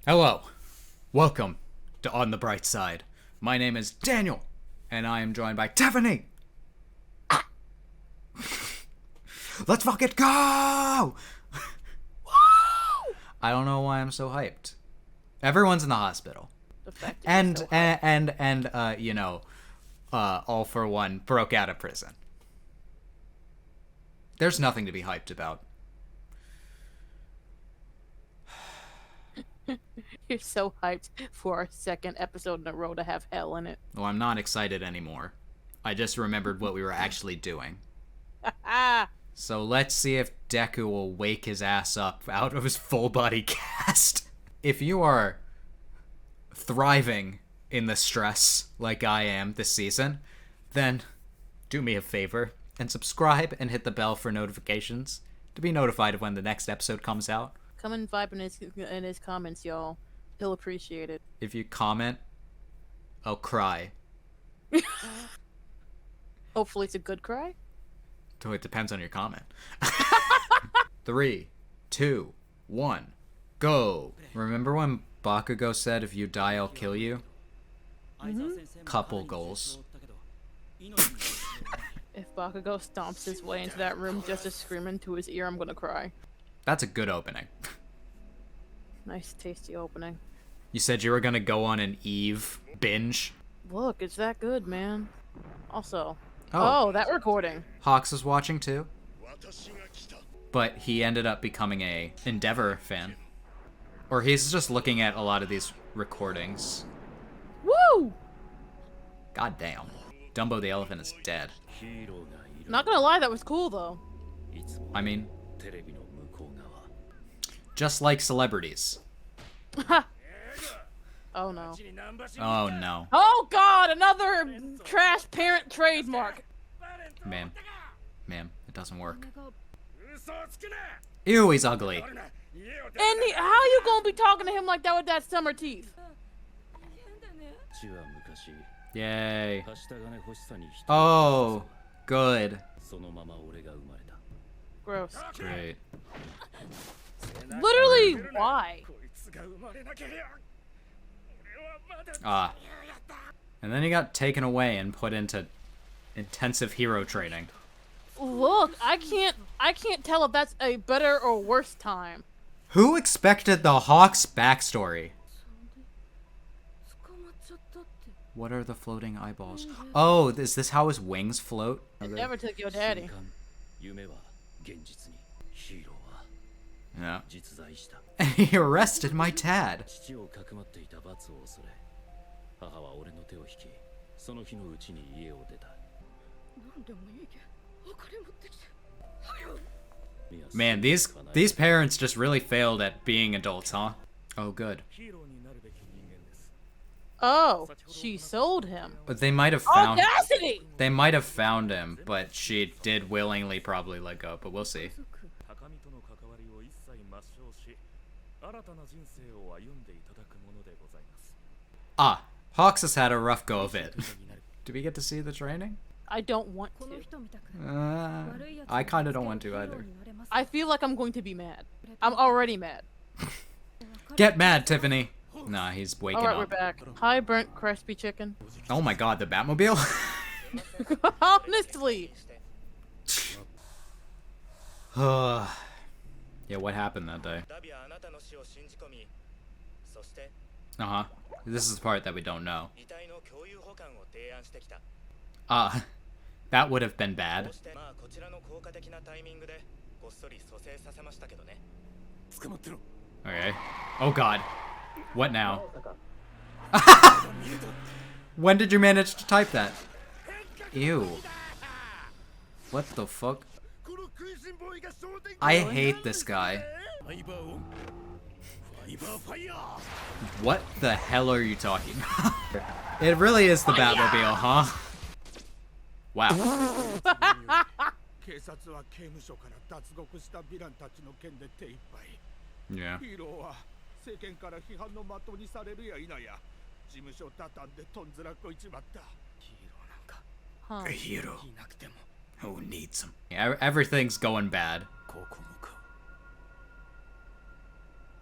Hello, welcome to On the Bright Side. My name is Daniel, and I am joined by Tiffany. Let's fucking go! I don't know why I'm so hyped. Everyone's in the hospital, and All for One broke out of prison. There's nothing to be hyped about. You're so hyped for our second episode in a row to have hell in it. Well, I'm not excited anymore. I just remembered what we were actually doing. So let's see if Deku will wake his ass up out of his full body cast. If you are thriving in the stress like I am this season, then do me a favor and subscribe and hit the bell for notifications to be notified of when the next episode comes out. Come and vibe in his comments, y'all. He'll appreciate it. If you comment, I'll cry. Hopefully it's a good cry. So it depends on your comment. 3, 2, 1, go. Remember when Bakugo said, if you die, I'll kill you? Couple goals. If Bakugo stomps his way into that room just to scream into his ear, I'm gonna cry. That's a good opening. Nice, tasty opening. You said you were gonna go on an Eve binge? Look, it's that good, man. Also, oh, that recording. Hawks was watching too. But he ended up becoming a Endeavor fan. Or he's just looking at a lot of these recordings. Woo! God damn. Dumbo the elephant is dead. Not gonna lie, that was cool though. I mean, just like celebrities. Oh no. Oh no. Oh god, another trash parent trademark. Ma'am, it doesn't work. Ew, he's ugly. And how you gonna be talking to him like that with that summer teeth? Yay. Oh, good. Gross. Great. Literally, why? And then he got taken away and put into intensive hero training. Look, I can't tell if that's a better or worse time. Who expected the Hawk's backstory? What are the floating eyeballs? Oh, is this how his wings float? It never took your daddy. Yeah. He arrested my dad. Man, these parents just really failed at being adults, huh? Oh, good. Oh, she sold him. But they might have found. Audacity! They might have found him, but she did willingly probably let go. But we'll see. Hawks has had a rough go of it. Do we get to see the training? I don't want to. I kind of don't want to either. I feel like I'm going to be mad. I'm already mad. Get mad, Tiffany. Nah, he's waking Alright, up. we're back. Hi, burnt crispy chicken. Oh my god, the Batmobile? Honestly. Yeah, what happened that day? Uh-huh. This is the part that we don't know. That would have been bad. Okay. Oh god. What now? When did you manage to type that? Ew. What the fuck? I hate this guy. What the hell are you talking about? It really is the Batmobile, huh? Wow. Yeah. Huh. A hero. Who needs him? Everything's going bad.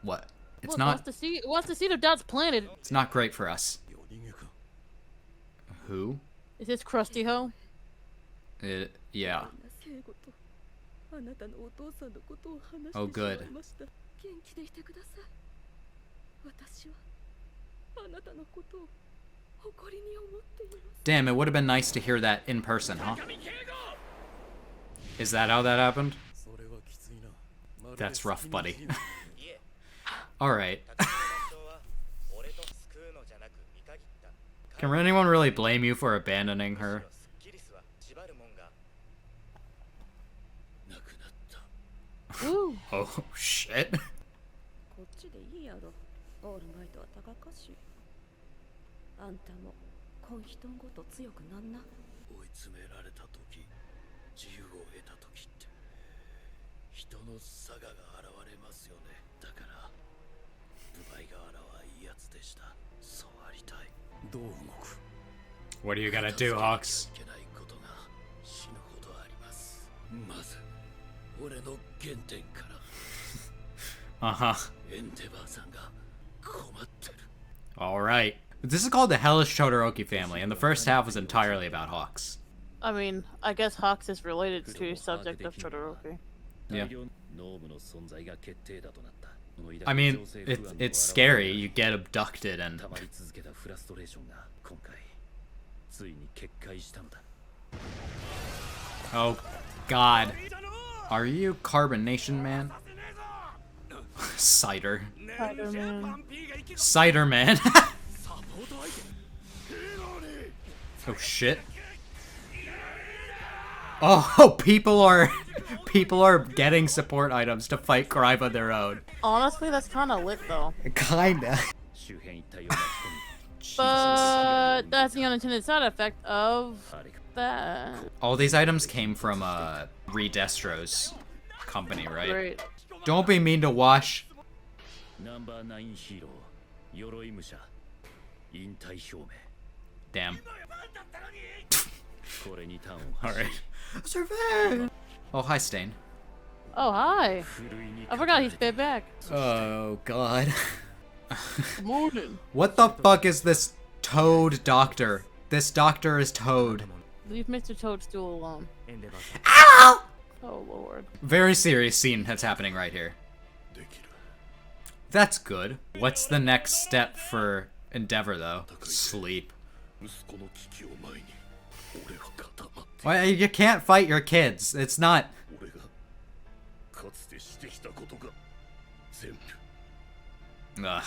What? It's Look, not. wants to see the Dot's planet. It's not great for us. Who? Is this Krusty Ho? Yeah. Oh, good. Damn, it would have been nice to hear that in person, huh? Is that how that happened? That's rough, buddy. Alright. Can anyone really blame you for abandoning her? Ooh. Oh, shit. What are you gonna do, Hawks? Uh-huh. Alright. This is called the Hellish Todoroki family, and the first half was entirely about Hawks. I mean, I guess Hawks is related to the subject of Todoroki. Yeah. I mean, it's scary. You get abducted and... Oh, God. Are you Carbonation Man? Cider. Cider Man. Cider Man. Oh, shit. Oh, people are getting support items to fight crime on their own. Honestly, that's kind of lit, though. Kinda. But that's the unintended side effect of that. All these items came from Redestro's company, right? Great. Don't be mean to Wash. Damn. Alright. Oh, hi, Stain. Oh, hi. I forgot he spit back. Oh, God. Good morning. What the fuck is this Toad doctor? This doctor is Toad. Leave Mr. Toadstool alone. Ow! Oh, Lord. Very serious scene that's happening right here. That's good. What's the next step for Endeavor, though? Sleep. Well, you can't fight your kids. It's not... Ugh.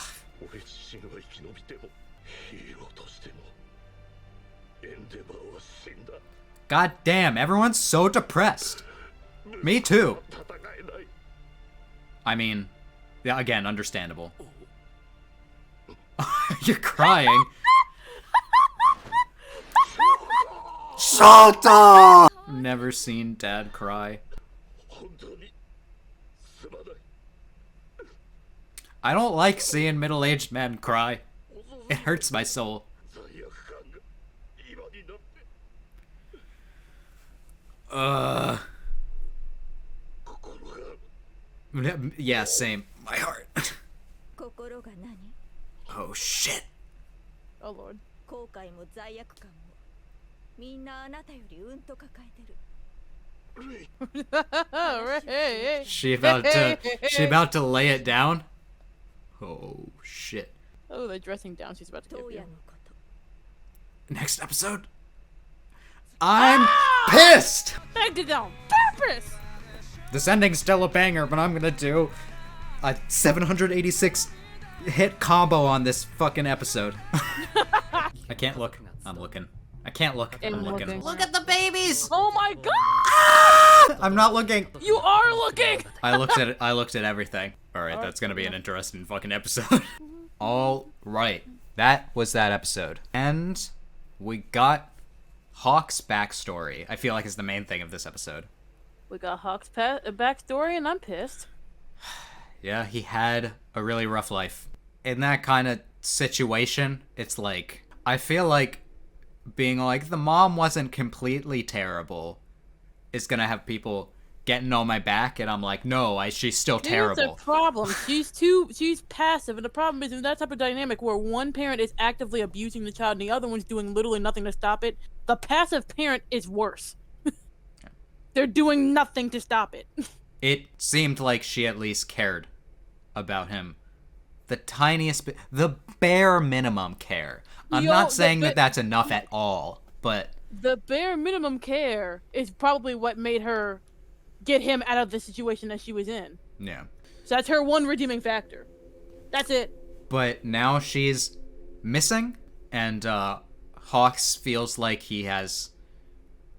God damn, everyone's so depressed. Me too. I mean, yeah, again, understandable. You're crying. Shut up! Never seen Dad cry. I don't like seeing middle-aged men cry. It hurts my soul. Yeah, same. My heart. Oh, shit. Oh, Lord. Hey. She about to lay it down? Oh, shit. Oh, the dressing down she's about to give you. Next episode? I'm pissed! Begged it on purpose! This ending's still a banger, but I'm gonna do a 786 hit combo on this fucking episode. I can't look. I'm looking. I can't look. I'm looking. Look at the babies! Oh my god! Ah! I'm not looking. You are looking! I looked at it. I looked at everything. Alright, that's gonna be an interesting fucking episode. Alright. That was that episode. And we got Hawk's backstory. I feel like is the main thing of this episode. We got Hawk's backstory, and I'm pissed. Yeah, he had a really rough life. In that kind of situation, it's like, I feel like being like, the mom wasn't completely terrible is gonna have people getting on my back, and I'm like, no, she's still Here's terrible. the problem. She's passive, and the problem is in that type of dynamic where one parent is actively abusing the child and the other one's doing literally nothing to stop it, the passive parent is worse. They're doing nothing to stop it. It seemed like she at least cared about him. The tiniest bit, the bare minimum care. I'm not saying that that's enough at all, but... The bare minimum care is probably what made her get him out of the situation that she was in. Yeah. So that's her one redeeming factor. That's it. But now she's missing, and Hawks feels like he has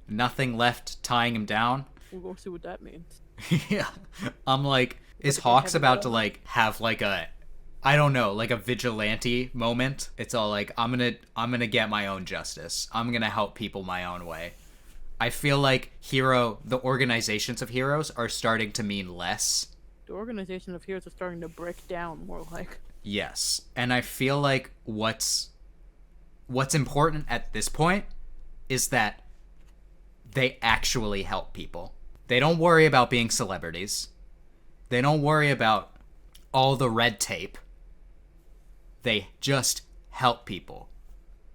nothing left tying him down. We'll go see what that means. Yeah. I'm like, is Hawks about to, like, have, like, a... I don't know, like a vigilante moment. It's all like, I'm gonna get my own justice. I'm gonna help people my own way. I feel like the organizations of heroes are starting to mean less. The organization of heroes are starting to break down, more like. Yes. And I feel like what's important at this point is that they actually help people. They don't worry about being celebrities. They don't worry about all the red tape. They just help people.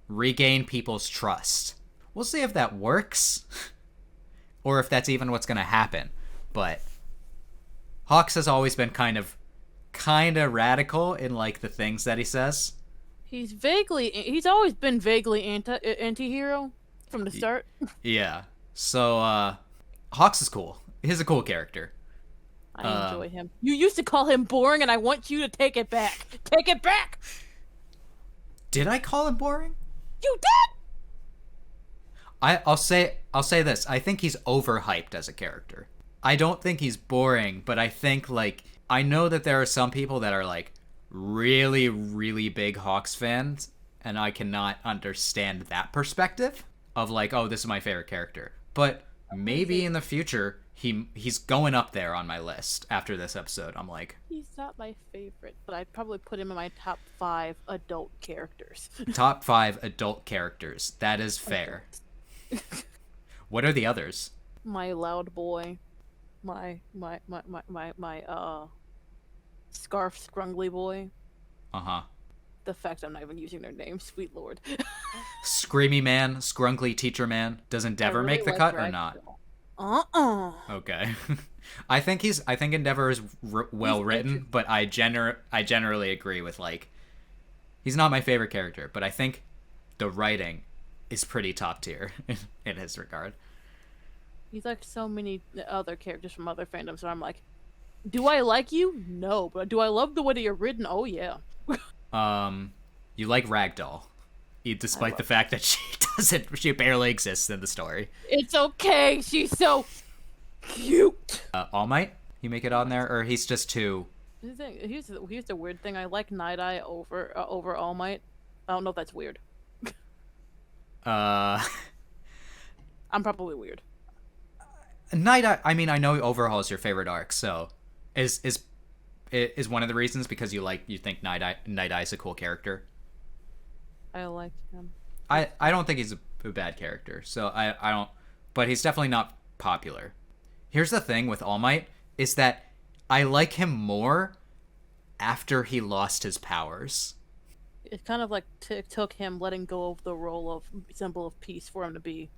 Regain people's trust. We'll see if that works. Or if that's even what's going to happen. But Hawks has always been kind of radical in, like, the things that he says. He's always been vaguely anti-hero from the start. Yeah. So, Hawks is cool. He's a cool character. I enjoy him. You used to call him boring, and I want you to take it back. Take it back! Did I call him boring? You did! I'll say this. I think he's overhyped as a character. I don't think he's boring, but I think, like, I know that there are some people that are, like, really, really big Hawks fans, and I cannot understand that perspective of, like, oh, this is my favorite character. But maybe in the future... He's going up there on my list after this episode. I'm like... He's not my favorite, but I'd probably put him in my top 5 adult characters. Top 5 adult characters. That is fair. What are the others? My loud boy. My scarf scrungly boy. Uh-huh. The fact I'm not even using their names, sweet lord. Screamy man, scrungly teacher man. Does Endeavor make the cut or not? Okay. I think Endeavor is well written, but I generally agree with, like, he's not my favorite character, but I think the writing is pretty top tier in his regard. He's like so many other characters from other fandoms, so I'm like, do I like you? No, but do I love the way that you're written? Oh yeah. You like Ragdoll, despite the fact that she barely exists in the story. It's okay, she's so cute. All Might, you make it on there, or he's just too... Here's the weird thing. I like Night Eye over All Might. I don't know if that's weird. I'm probably weird. Night Eye, I mean, I know Overhaul is your favorite arc, so is one of the reasons because you think Night Eye is a cool character? I like him. I don't think he's a bad character, so I don't, but he's definitely not popular. Here's the thing with All Might, is that I like him more after he lost his powers. It kind of like took him letting go of the role of symbol of peace for him to be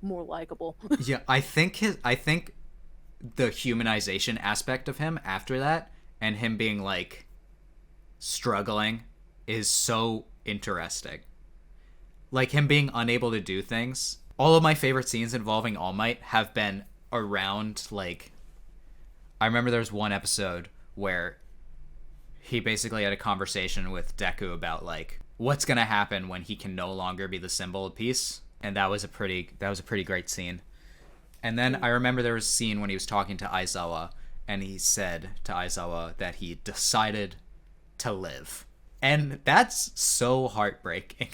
more likable. Yeah, I think the humanization aspect of him after that, and him being, like, struggling, is so interesting. Like, him being unable to do things. All of my favorite scenes involving All Might have been around, like... I remember there was one episode where he basically had a conversation with Deku about, like, what's gonna happen when he can no longer be the symbol of peace. And that was a pretty great scene. And then I remember there was a scene when he was talking to Aizawa, and he said to Aizawa that he decided to live. And that's so heartbreaking.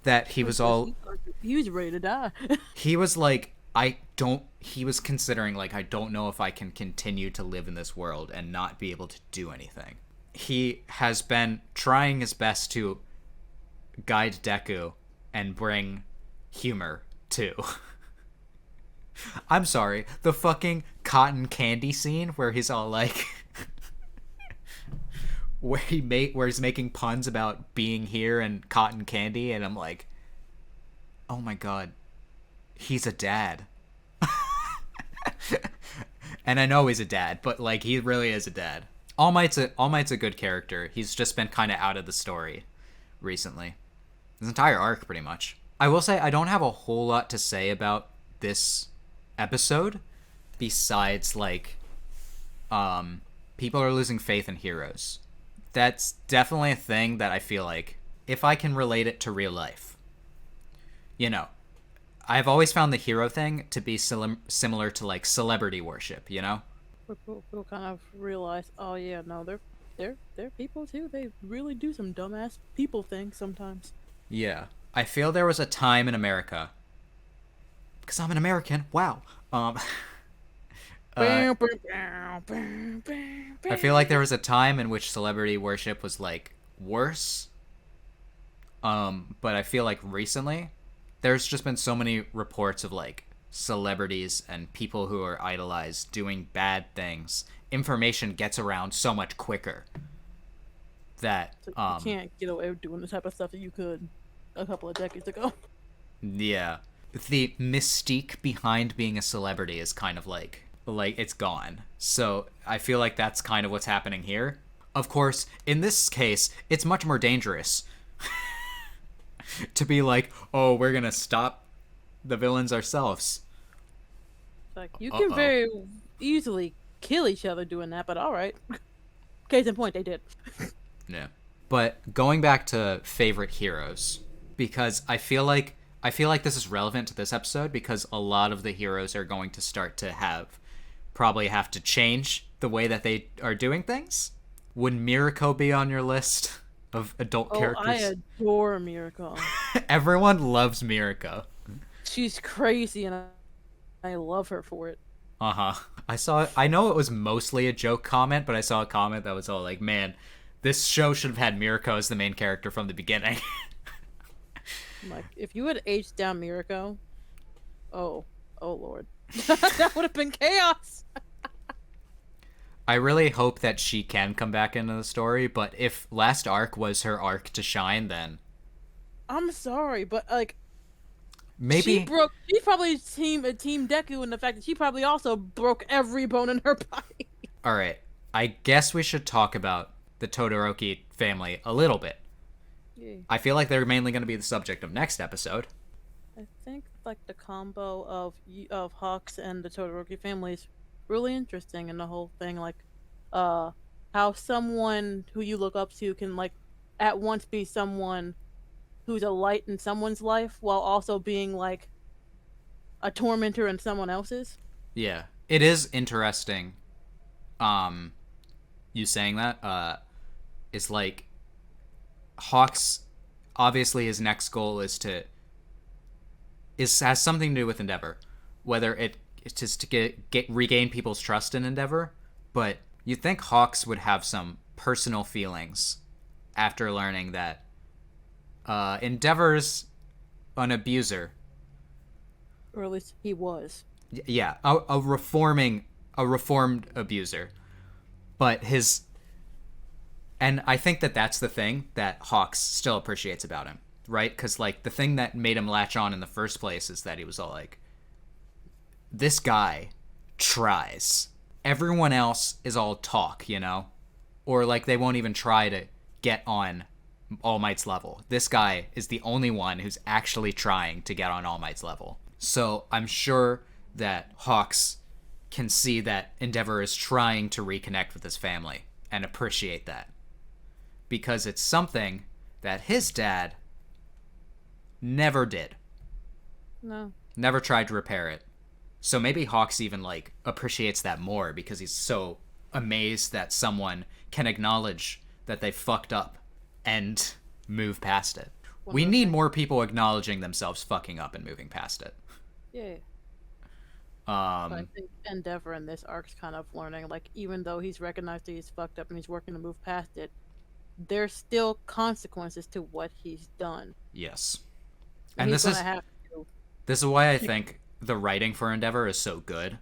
That he was all... He was ready to die. He was like, he was considering, like, I don't know if I can continue to live in this world and not be able to do anything. He has been trying his best to guide Deku and bring humor too. I'm sorry. The fucking cotton candy scene where he's all like, where he's making puns about being here and cotton candy, and I'm like, oh my god, he's a dad. And I know he's a dad, but like he really is a dad. All Might's a good character. He's just been kind of out of the story recently. His entire arc, pretty much. I will say I don't have a whole lot to say about this episode, besides like, people are losing faith in heroes. That's definitely a thing that I feel like if I can relate it to real life, you know, I've always found the hero thing to be similar to like celebrity worship, you know? People kind of realize, oh yeah, no, they're people too. They really do some dumbass people things sometimes. Yeah. I feel there was a time in America, because I'm an American, wow. I feel like there was a time in which celebrity worship was like worse. But I feel like recently there's just been so many reports of like celebrities and people who are idolized doing bad things. Information gets around so much quicker that So you can't get away with doing the type of stuff that you could a couple of decades ago. yeah, the mystique behind being a celebrity is kind of like it's gone. So I feel like that's kind of what's happening here. Of course, in this case, it's much more dangerous to be like, oh, we're gonna stop the villains ourselves. Like you can very easily kill each other doing that, but all right. Case in point, they did. Yeah. But going back to favorite heroes, because I feel like this is relevant to this episode because a lot of the heroes are going to start to probably have to change the way that they are doing things. Would Mirako be on your list of adult characters? I adore Mirako. Everyone loves Mirako. She's crazy, and I love her for it. I know it was mostly a joke comment, but I saw a comment that was all like, man, this show should have had Mirako as the main character from the beginning. Like, if you had aged down Mirako, oh lord. That would have been chaos. I really hope that she can come back into the story, but if last arc was her arc to shine, then I'm sorry, but like, maybe she probably team Deku in the fact that she probably also broke every bone in her body. All right, I guess we should talk about the Todoroki family a little bit. Yeah. I feel like they're mainly going to be the subject of next episode. I think like the combo of Hawks and the Todoroki family is really interesting, and the whole thing, like, how someone who you look up to can like at once be someone who's a light in someone's life while also being like a tormentor in someone else's. Yeah, it is interesting. You saying that is like Hawks. Obviously, his next goal has something to do with Endeavor, whether it's just to regain people's trust in Endeavor. But you'd think Hawks would have some personal feelings after learning that Endeavor's an abuser, Or at least he was. Yeah, a reformed abuser. But and I think that's the thing that Hawks still appreciates about him, right? Because like the thing that made him latch on in the first place is that he was all like, this guy tries. Everyone else is all talk, you know? Or like they won't even try to get on All Might's level. This guy is the only one who's actually trying to get on All Might's level. So I'm sure that Hawks can see that Endeavor is trying to reconnect with his family and appreciate that. Because it's something that his dad never did. No. Never tried to repair it. So maybe Hawks even like appreciates that more because he's so amazed that someone can acknowledge that they fucked up and move past it. We need more people acknowledging themselves fucking up and moving past it. Yeah. But I think Endeavor in this arc's kind of learning, like, even though he's recognized that he's fucked up and he's working to move past it, there's still consequences to what he's done. Yes. And this is why I think the writing for Endeavor is so good,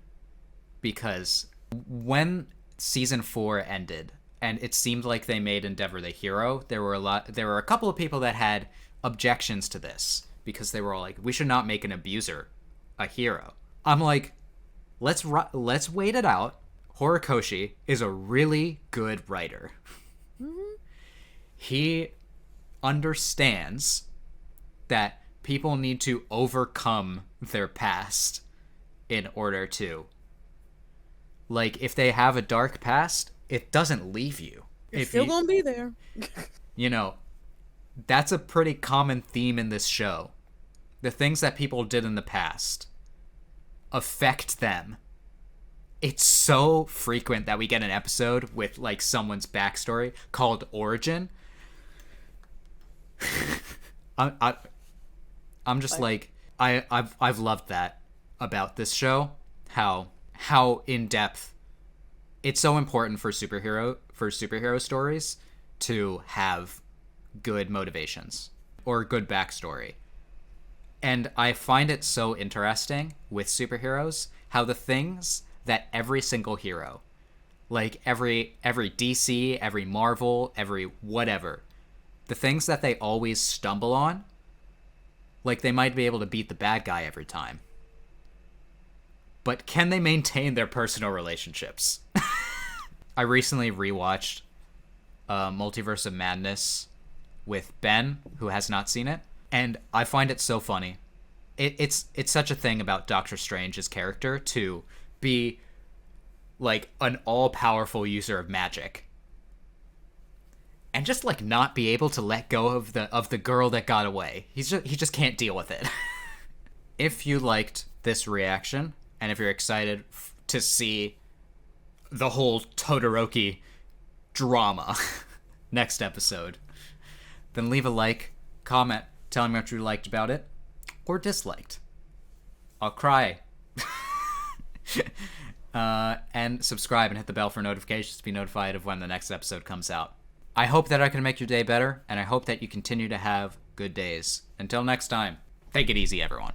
because when season 4 ended and it seemed like they made Endeavor the hero, there were a couple of people that had objections to this, because they were all like, we should not make an abuser a hero. I'm like, let's wait it out. Horikoshi is a really good writer. Mm-hmm. He understands that people need to overcome their past in order to, like, if they have a dark past, it doesn't leave you. It's still gonna be there. You know, that's a pretty common theme in this show. The things that people did in the past affect them. It's so frequent that we get an episode with, like, someone's backstory called Origin. I'm just like, I've loved that about this show. How in depth. It's so important for superhero stories to have good motivations or good backstory. And I find it so interesting with superheroes how the things that every single hero, like every DC, every Marvel, every whatever, the things that they always stumble on, like they might be able to beat the bad guy every time, but can they maintain their personal relationships? I recently rewatched Multiverse of Madness with Ben, who has not seen it, and I find it so funny. It's such a thing about Doctor Strange's character to be like an all-powerful user of magic, and just like not be able to let go of the girl that got away. He just can't deal with it. If you liked this reaction, and if you're excited to see the whole Todoroki drama next episode, then leave a like, comment, tell me what you liked about it, or disliked. I'll cry. And subscribe and hit the bell for notifications to be notified of when the next episode comes out. I hope that I can make your day better, and I hope that you continue to have good days. Until next time, take it easy, everyone.